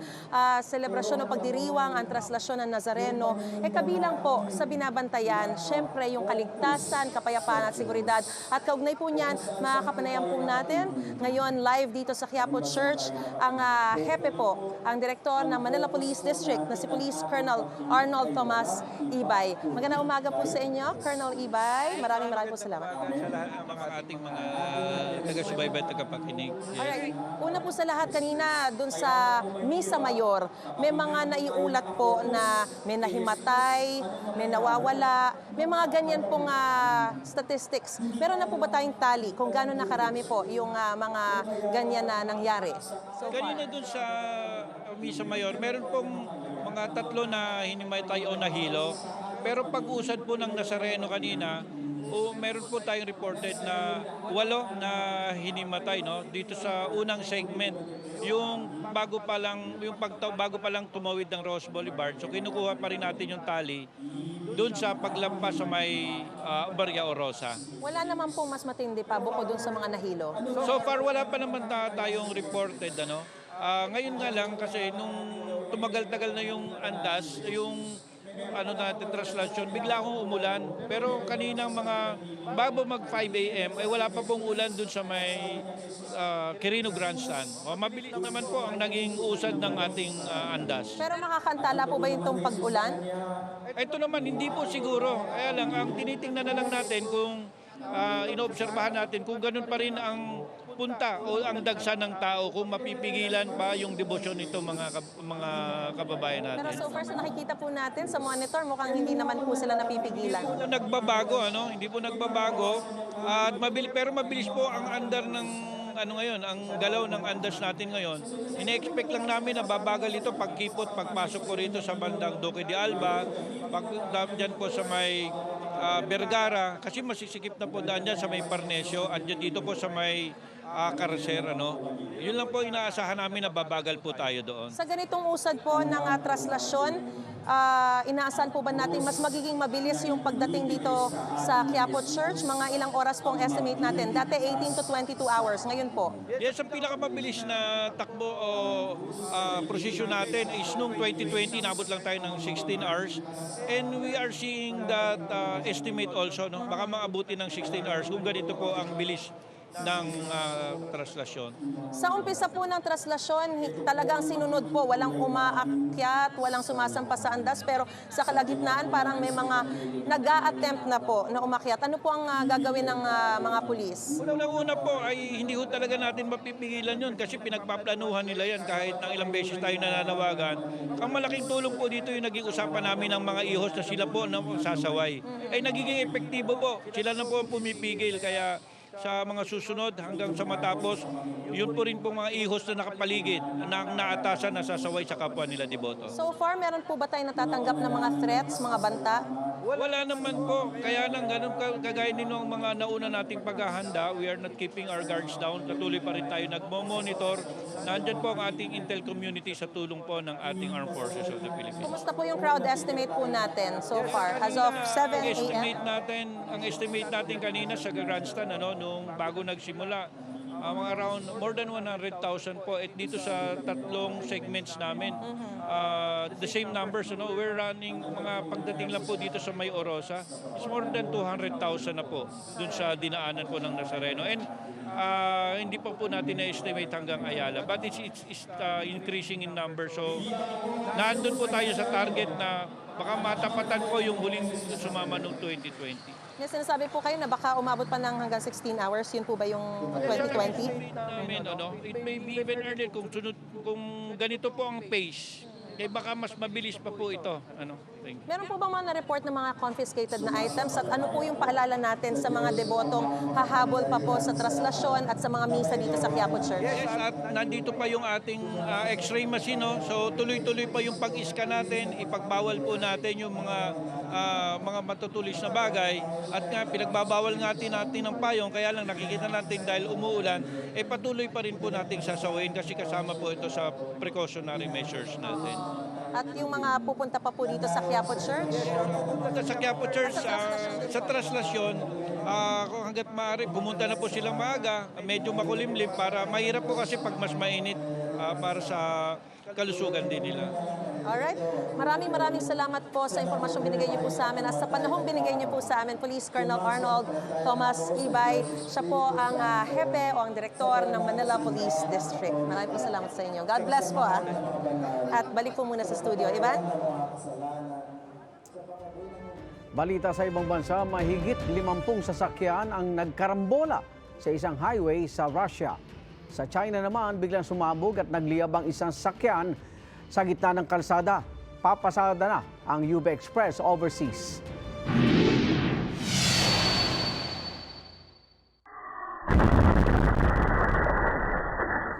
Speaker 11: selebrasyon o pagdiriwang ang traslasyon ng Nazareno, kabilang po sa binabantayan, syempre yung kaligtasan, kapayapaan at seguridad. At kaugnay po niyan, makakapanayan po natin ngayon live dito sa Quiapo Church ang hepe po, ang direktor ng Manila Police District na si Police Colonel Arnold Tomas Ibay. Magandang umaga po sa inyo, Colonel Ibay. Maraming po salamat.
Speaker 15: Sa lahat ng mga ating mga taga-subaybay, tagapakinig. Yes.
Speaker 11: Alright. Una po sa lahat kanina dun sa Misa Mayor, may mga naiulat po na may nahimatay, may nawawala, may mga ganyan pong statistics. Meron na po ba tayong tally kung gaano nakarami po yung mga ganyan na nangyari? So
Speaker 15: kanina dun sa Misa Mayor, meron pong mga 3 na hinimatay o nahilo. Pero pag-usad po ng Nazareno kanina, meron po tayong reported na 8 na hinimatay dito sa unang segment yung bago pa lang tumawid ng Rose Boulevard. So kinukuha pa rin natin yung tally doon sa paglampas sa may Barya Orosa.
Speaker 11: Wala naman pong mas matindi pa bukod doon sa mga nahilo.
Speaker 15: So far wala pa naman tayong reported ngayon nga lang kasi nung tumagal-tagal na yung andas, yung natin traslasyon, bigla akong umulan. Pero kaninang bago mag 5 a.m. wala pa pong ulan dun sa may Quirino Grandstand. Mabilis naman po ang naging usad ng ating andas.
Speaker 11: Pero makakantala po ba itong pag-ulan?
Speaker 15: Ito naman, hindi po siguro. Kaya lang, ang tinitingnan na lang natin kung inoobserbahan natin kung ganun pa rin ang punta o ang dagsa ng tao kung mapipigilan pa yung debosyon nito mga kababayan natin.
Speaker 11: Pero so far sa nakikita po natin sa monitor mukhang hindi naman po sila napipigilan.
Speaker 15: Hindi po nagbabago at pero mabilis po ang andar ng ngayon, ang galaw ng andas natin ngayon. Ine-expect lang namin na babagal ito pagkipot, pagpasok ko rito sa bandang Duque de Alba, dyan po sa may Vergara, kasi masisikip na po daan dyan sa may Parnesio at dito po sa may Caracer. Yun lang po inaasahan namin na babagal po tayo doon.
Speaker 11: Sa ganitong usad po ng traslasyon, inaasahan po ba natin mas magiging mabilis yung pagdating dito sa Quiapo Church? Mga ilang oras pong estimate natin? Dati 18 to 22 hours. Ngayon po?
Speaker 15: Yes, ang pinakamabilis na takbo o prosesyon natin is noong 2020, nabot lang tayo ng 16 hours. And we are seeing that estimate also, baka maabuti ng 16 hours kung ganito po ang bilis ng traslasyon.
Speaker 11: Sa umpisa po ng traslasyon, talagang sinunod po, walang umaakyat, walang sumasampa sa andas, pero sa kalagitnaan parang may mga nag-a-attempt na po na umakyat. Ano po ang gagawin ng mga pulis?
Speaker 15: Una po ay hindi ho talaga natin mapipigilan yun kasi pinagpaplanuhan nila yan kahit ng ilang beses tayo nananawagan. Ang malaking tulong po dito yung naging usapan namin ng mga ihos na sila po na sasaway. Ay nagiging epektibo po. Sila na po ang pumipigil kaya sa mga susunod hanggang sa matapos, yun po rin po mga ihos na nakapaligid na naatasan na sasaway sa kapwa nila deboto.
Speaker 11: So far, meron po ba tayo natatanggap ng mga threats, mga banta?
Speaker 15: Wala naman po. Kaya lang ganun kagaya din ng mga nauna nating paghahanda, we are not keeping our guards down. Patuloy pa rin tayo nagmo-monitor. Nandyan po ang ating intel community sa tulong po ng ating Armed Forces of the Philippines.
Speaker 11: Kumusta po yung crowd estimate po natin so far as of 7 a.m.?
Speaker 15: Ang estimate natin kanina sa grandstand nung bago nagsimula, mga around more than 100,000 po at dito sa tatlong segments namin. The same numbers, we're running mga pagdating lang po dito sa May Orosa, it's more than 200,000 na po dun sa dinaanan po ng Nazareno. And hindi pa po natin na-estimate hanggang Ayala, but it's increasing in number. So naandun po tayo sa target na baka matapatan po yung huling sumama noong 2020.
Speaker 11: May sinasabi po kayo na baka umabot pa ng hanggang 16 hours. Yun po ba yung 2020?
Speaker 15: It may be even earlier kung ganito po ang pace. Eh baka mas mabilis pa po ito.
Speaker 11: Meron po bang mga na-report na mga confiscated na items? At ano po yung paalala natin sa mga debotong hahabol pa po sa traslasyon at sa mga misa dito sa Quiapo Church?
Speaker 15: Yes, at nandito pa yung ating x-ray machine. So tuloy-tuloy pa yung pag-iska natin. Ipagbawal po natin yung mga matutulis na bagay. At nga, pinagbabawal natin ng payong. Kaya lang nakikita natin dahil umuulan, patuloy pa rin po natin sasawayin kasi kasama po ito sa precautionary measures natin.
Speaker 11: At yung mga pupunta pa po dito sa Quiapo Church?
Speaker 15: Sa Quiapo Church, sa traslasyon, hanggat maaari, pumunta na po silang maaga, medyo makulimlim para mahirap po kasi pag mas mainit para sa kalusugan din nila.
Speaker 11: Alright. Maraming salamat po sa impormasyong binigay niyo po sa amin. At sa panahong binigay niyo po sa amin, Police Colonel Arnold Thomas Ibay, siya po ang hepe o ang direktor ng Manila Police District. Maraming po salamat sa inyo. God bless po. At balik po muna sa studio. Ivan?
Speaker 1: Balita sa ibang bansa, mahigit 50 sasakyan ang nagkarambola sa isang highway sa Russia. Sa China naman, biglang sumabog at nagliyab ang isang sasakyan sa gitna ng kalsada. Papasada na ang UB Express overseas.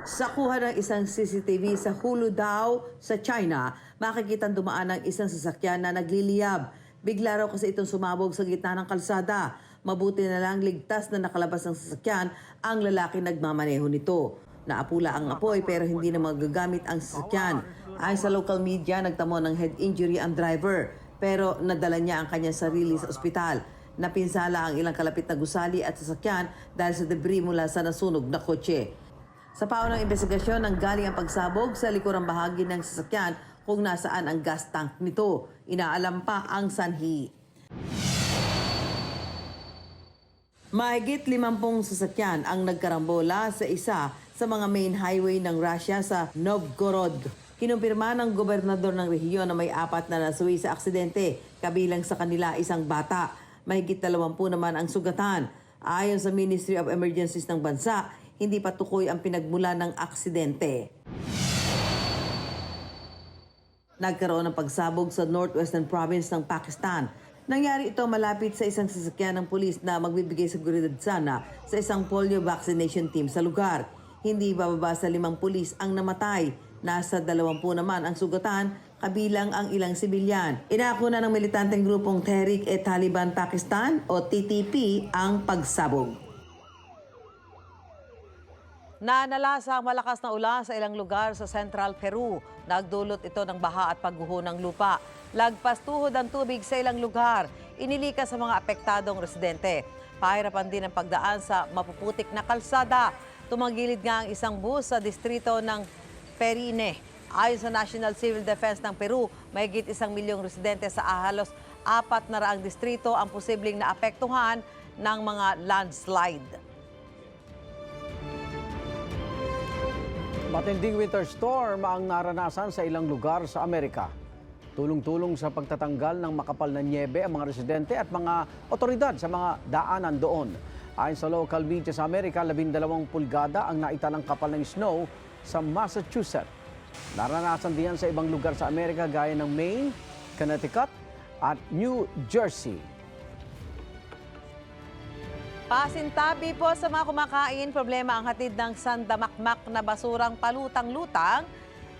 Speaker 2: Sa kuha ng isang CCTV sa Huludao sa China, makikitang dumaan ang isang sasakyan na nagliliyab. Bigla raw kasi itong sumabog sa gitna ng kalsada. Mabuti na lang ligtas na nakalabas ng sasakyan ang lalaki nagmamaneho nito. Naapula ang apoy pero hindi na magagamit ang sasakyan. Ayon sa local media, nagtamo ng head injury ang driver pero nadala niya ang kanyang sarili sa ospital. Napinsala ang ilang kalapit na gusali at sasakyan dahil sa debris mula sa nasunog na kotse. Sa paunang investigasyon, nanggaling ang pagsabog sa likurang bahagi ng sasakyan kung nasaan ang gas tank nito. Inaalam pa ang sanhi. Mahigit 50 sasakyan ang nagkarambola sa isa sa mga main highway ng Russia sa Novgorod. Kinumpirma ng gobernador ng rehiyon na may 4 na nasuwi sa aksidente, kabilang sa kanila isang bata. Mahigit 20 naman ang sugatan. Ayon sa Ministry of Emergencies ng bansa, hindi pa tukoy ang pinagmula ng aksidente. Nagkaroon ng pagsabog sa northwestern province ng Pakistan. Nangyari ito malapit sa isang sasakyan ng pulis na magbibigay seguridad sana sa isang polio vaccination team sa lugar. Hindi bababa sa 5 pulis ang namatay. Nasa 20 naman ang sugatan, kabilang ang ilang sibilyan. Inako na ng militanteng grupong Tehrik-e-Taliban Pakistan o TTP ang pagsabog. Nanalasa ang malakas na ulan sa ilang lugar sa Central Peru. Nagdulot ito ng baha at pagguho ng lupa. Lagpas tuhod ang tubig sa ilang lugar. Inilikas sa mga apektadong residente. Pahirapan din ang pagdaan sa mapuputik na kalsada. Tumagilid nga ang isang bus sa distrito ng Perine. Ayon sa National Civil Defense ng Peru, mahigit 1 milyong residente sa halos 400 distrito ang posibleng naapektuhan ng mga landslide.
Speaker 1: Matinding winter storm ang naranasan sa ilang lugar sa Amerika. Tulong-tulong sa pagtatanggal ng makapal na nyebe ang mga residente at mga otoridad sa mga daanan doon. Ayon sa local media sa Amerika, 12 pulgada ang naitalang kapal ng snow sa Massachusetts. Naranasan din yan sa ibang lugar sa Amerika gaya ng Maine, Connecticut at New Jersey.
Speaker 2: Pasintabi po sa mga kumakain, problema ang hatid ng sandamakmak na basurang palutang-lutang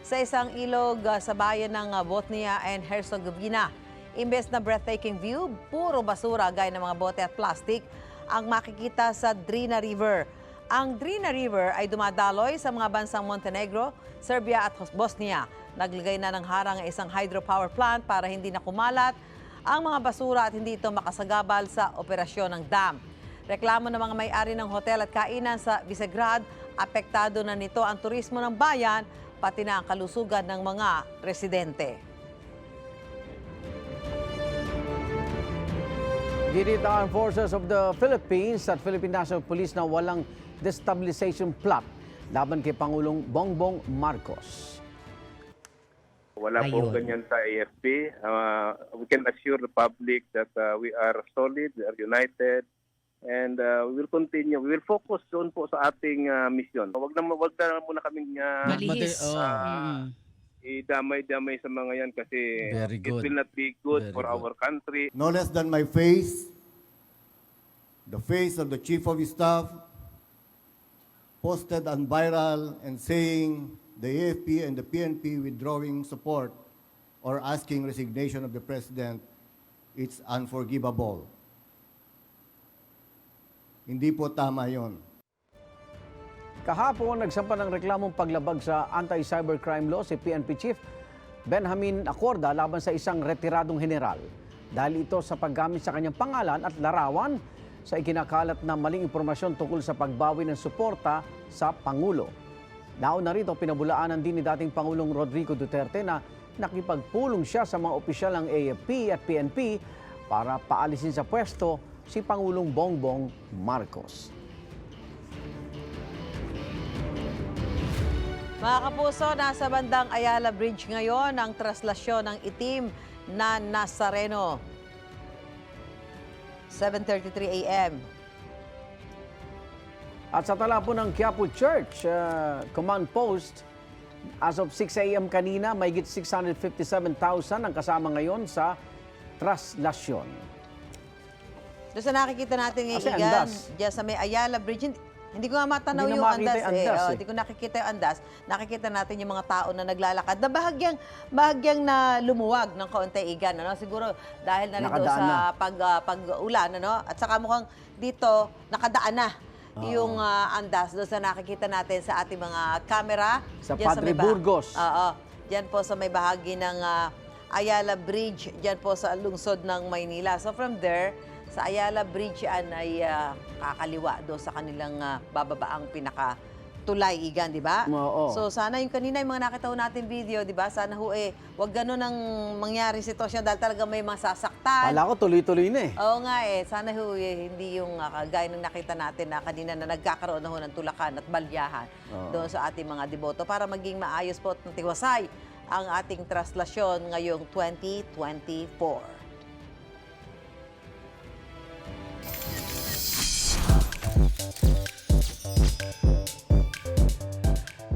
Speaker 2: sa isang ilog sa bayan ng Bosnia and Herzegovina. Imbes na breathtaking view, puro basura gaya ng mga bote at plastic ang makikita sa Drina River. Ang Drina River ay dumadaloy sa mga bansang Montenegro, Serbia at Bosnia. Naglagay na ng harang ang isang hydropower plant para hindi na kumalat ang mga basura at hindi ito makasagabal sa operasyon ng dam. Reklamo ng mga may-ari ng hotel at kainan sa Visegrad, apektado na nito ang turismo ng bayan, pati na ang kalusugan ng mga residente.
Speaker 1: Ginit ang Armed Forces of the Philippines at Philippine National Police na walang destabilization plot laban kay Pangulong Bongbong Marcos.
Speaker 10: Wala po ganyan sa AFP. We can assure the public that we are solid, we are united, and we will continue. We will focus doon po sa ating mission. Wag na muna kaming idamay-damay sa mga yan kasi it will not be good for our country.
Speaker 12: No less than my face, the face of the Chief of Staff, posted on viral and saying the AFP and the PNP withdrawing support or asking resignation of the President, it's unforgivable. Hindi po tama yon.
Speaker 1: Kahapon, nagsampa ng reklamong paglabag sa anti-cybercrime law si PNP Chief Benjamin Acorda laban sa isang retiradong general. Dahil ito sa paggamit sa kanyang pangalan at larawan sa ikinakalat na maling impormasyon tungkol sa pagbawi ng suporta sa Pangulo. Nauna rito, pinabulaanan din ni dating Pangulong Rodrigo Duterte na nakipagpulong siya sa mga opisyal ng AFP at PNP para paalisin sa pwesto si Pangulong Bongbong Marcos.
Speaker 2: Mga kapuso, nasa bandang Ayala Bridge ngayon ang traslasyon ng itim na Nazareno. 7:33 a.m.
Speaker 1: At sa tala po ng Quiapo Church Command Post, as of 6 a.m. kanina, mahigit 657,000 ang kasama ngayon sa traslasyon.
Speaker 2: Doon sa nakikita natin
Speaker 1: Kasi
Speaker 2: ngayon,
Speaker 1: andas.
Speaker 2: dyan sa may Ayala Bridge, hindi ko nga matanaw
Speaker 1: Hindi na
Speaker 2: yung
Speaker 1: makita
Speaker 2: andas.
Speaker 1: yung andas, eh.
Speaker 2: Hindi ko nakikita yung andas. Nakikita natin yung mga tao na naglalakad na bahagyang na lumuwag ng kaunti igan. Ano? Siguro dahil na rin doon sa pag-ulan. Ano? At saka mukhang dito nakadaan na yung andas doon sa nakikita natin sa ating mga camera.
Speaker 1: Sa
Speaker 2: Dyan
Speaker 1: Padre
Speaker 2: may
Speaker 1: Burgos.
Speaker 2: Oo. Diyan po sa may bahagi ng Ayala Bridge, diyan po sa lungsod ng Maynila. So from there, sa Ayala Bridge ay kakaliwa doon sa kanilang bababaang pinakatulay, Igan, di ba?
Speaker 1: Oo.
Speaker 2: So sana yung kanina yung mga nakita ho natin video, di ba? Sana ho wag ganun ang mangyari sitwasyon dahil talaga may masasaktan.
Speaker 1: Kala ko tuloy-tuloy na eh.
Speaker 2: Oo nga sana ho hindi yung kagaya ng nakita natin na kanina na nagkakaroon na ho ng tulakan at balyahan doon sa ating mga deboto para maging maayos po at tiwasay ang ating traslasyon ngayong 2024.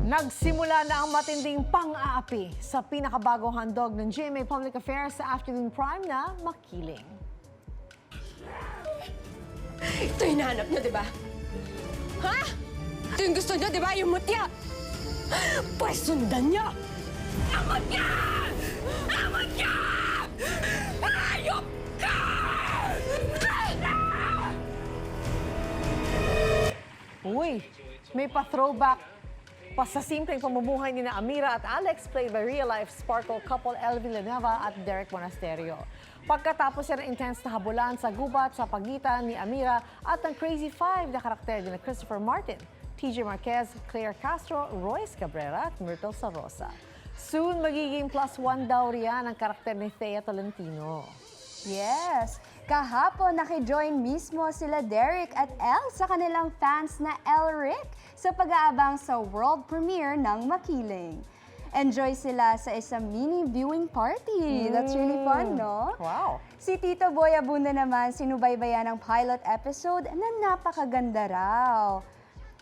Speaker 14: Nagsimula na ang matinding pang-aapi sa pinakabagong handog ng GMA Public Affairs sa afternoon prime na Makiling.
Speaker 16: Ito yung hinahanap niyo, di ba? Ha? Ito yung gusto niyo, di ba? Yung mutya! Pues sundan niyo! Ang mutya! Ang mutya! Ayop ka!
Speaker 14: Uy, may pa-throwback pa sa simpleng pamumuhay ni Amira at Alex, played by real-life sparkle couple El Villanueva at Derek Monasterio. Pagkatapos siya ng intense na habulan sa gubat sa pagitan ni Amira at ang Crazy Five na karakter ni Christopher Martin, TJ Marquez, Claire Castro, Royce Cabrera at Myrtle Sarosa. Soon magiging +1 daw riyan ang karakter ni Thea Tolentino.
Speaker 17: Yes, Kahapon, nakijoin mismo sila Derek at Elle sa kanilang fans na Elric sa pag-aabang sa world premiere ng Makiling. Enjoy sila sa isang mini viewing party. That's really fun, no?
Speaker 14: Wow.
Speaker 17: Si Tito Boy Abunda naman sinubaybayan ang pilot episode na napakaganda raw.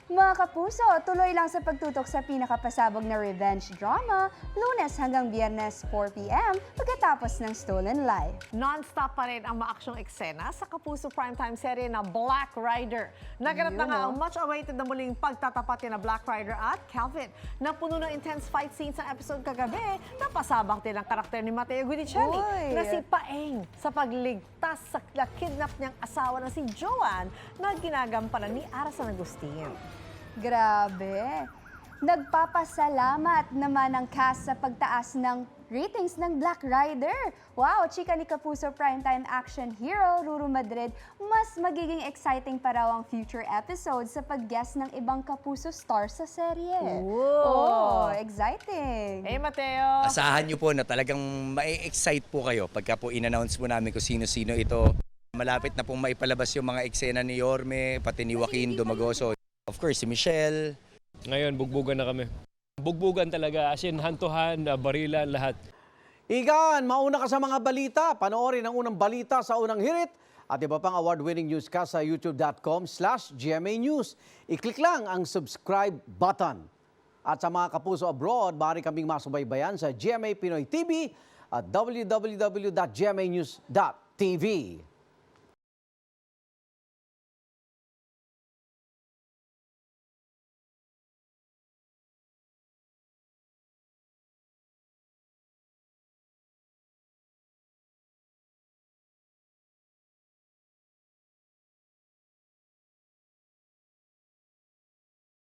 Speaker 17: Mga kapuso, tuloy lang sa pagtutok sa pinakapasabog na revenge drama, Lunes hanggang Biyernes 4 p.m. pagkatapos ng Stolen Life.
Speaker 14: Non-stop pa rin ang maaksyong eksena sa Kapuso primetime serye na Black Rider. Naganap na nga ang much-awaited na muling pagtatapat na Black Rider at Calvin, na puno ng intense fight scenes sa episode kagabi. Napasabak din ang karakter ni Mateo Guidicelli na si Paeng sa pagligtas sa kidnap niyang asawa na si Joanne na ginagampanan ni Arasan Agustin.
Speaker 17: Grabe! Nagpapasalamat naman ang cast sa pagtaas ng ratings ng Black Rider. Wow, chika ni Kapuso primetime action hero Ruru Madrid, mas magiging exciting pa raw ang future episodes sa pag-guest ng ibang Kapuso stars sa serye. Oh, exciting!
Speaker 14: Hey, Mateo!
Speaker 18: Asahan niyo po na talagang ma-excite po kayo pagka po in-announce po namin kung sino-sino ito. Malapit na pong maipalabas yung mga eksena ni Yorme, pati ni Joaquin Dumagoso. Of course, si Michelle.
Speaker 20: Ngayon, bugbugan na kami. Bugbugan talaga, as in hand-to-hand, barilan, lahat.
Speaker 1: Igan, mauna ka sa mga balita. Panoorin ang unang balita sa unang hirit at iba pang award-winning newscast sa youtube.com/GMA News. I-click lang ang subscribe button. At sa mga kapuso abroad, maaari kaming masubaybayan sa GMA Pinoy TV at www.gmanews.tv.